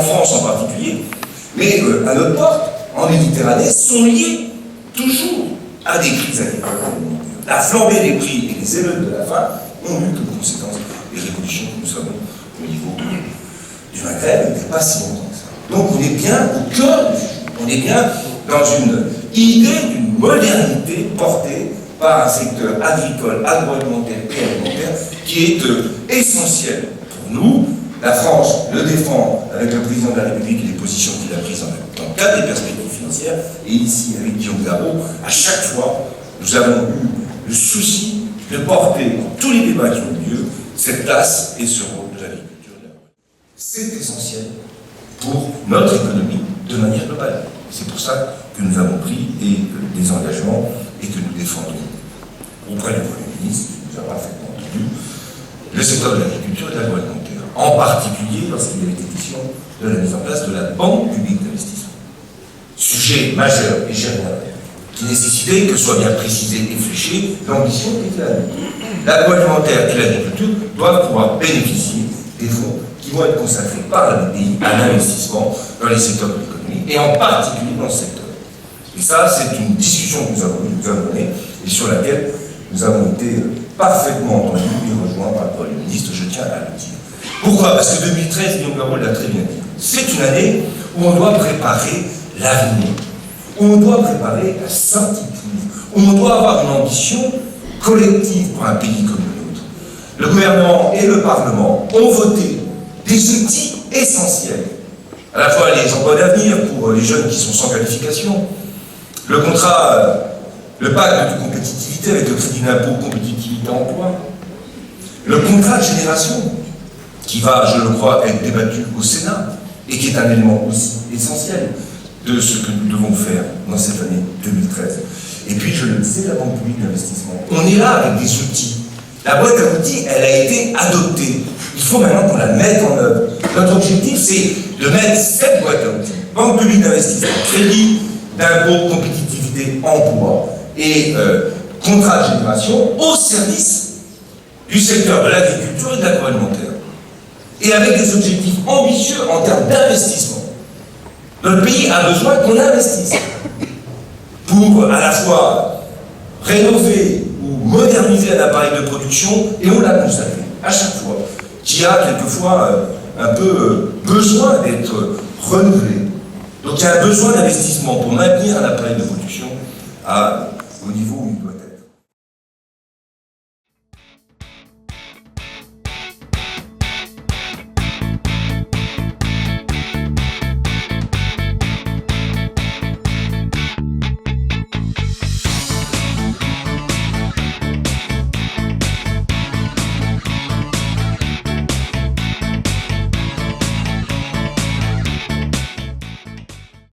en France en particulier, mais à notre porte, en Méditerranée, sont liées toujours à des crises agricoles. La flambée des prix et les émeutes de la faim ont eu comme conséquence les révolutions que nous savons au niveau du Maghreb, il n'y a pas si longtemps que ça. Donc on est bien au cœur du sujet. On est bien dans une idée d'une modernité portée par un secteur agricole, agroalimentaire et alimentaire qui est essentiel pour nous. La France le défend avec le président de la République et les positions qu'il a prises dans le cadre des perspectives financières. Et ici, avec Guillaume Garot, à chaque fois, nous avons eu le souci de porter dans tous les débats qui ont eu lieu cette place et ce rôle de l'agriculture. C'est essentiel pour notre économie de manière globale. C'est pour ça que nous avons pris des engagements et que nous défendons auprès du Premier ministre, qui nous a parfaitement entendu, le secteur de l'agriculture et de l'agroalimentaire, en particulier lorsqu'il y avait question de la mise en place de la Banque publique d'investissement. Sujet majeur, et j'y reviendrai, qui nécessitait que soit bien précisée et fléchée l'ambition qui était la nôtre. L'agroalimentaire et l'agriculture doivent pouvoir bénéficier des fonds qui vont être consacrés par la BPI à l'investissement dans les secteurs de l'économie, et en particulier dans ce secteur. Et ça, c'est une discussion que nous avons menée, et sur laquelle nous avons été parfaitement entendus et rejoints par le Premier ministre, je tiens à le dire. Pourquoi? Parce que 2013, Guillaume Garot l'a très bien dit, c'est une année où on doit préparer l'avenir, où on doit préparer la sortie de crise, où on doit avoir une ambition collective pour un pays comme le nôtre. Le gouvernement et le Parlement ont voté des outils essentiels, à la fois les emplois d'avenir pour les jeunes qui sont sans qualification, le contrat, le pacte de compétitivité avec le crédit d'impôt compétitivité emploi, le contrat de génération, qui va, je le crois, être débattu au Sénat, et qui est un élément aussi essentiel de ce que nous devons faire dans cette année 2013. Et puis, je le disais, la Banque publique d'investissement. On est là avec des outils. La boîte à outils, elle a été adoptée. Il faut maintenant qu'on la mette en œuvre. Notre objectif, c'est de mettre cette boîte à outils, Banque publique d'investissement, crédit d'impôt, compétitivité, emploi et contrat de génération au service du secteur de l'agriculture et de l'agroalimentaire. Et avec des objectifs ambitieux en termes d'investissement. Notre pays a besoin qu'on investisse pour à la fois rénover ou moderniser un appareil de production, et on l'a constaté à chaque fois, qui a quelquefois un peu besoin d'être renouvelé. Donc il y a un besoin d'investissement pour maintenir un appareil de production au niveau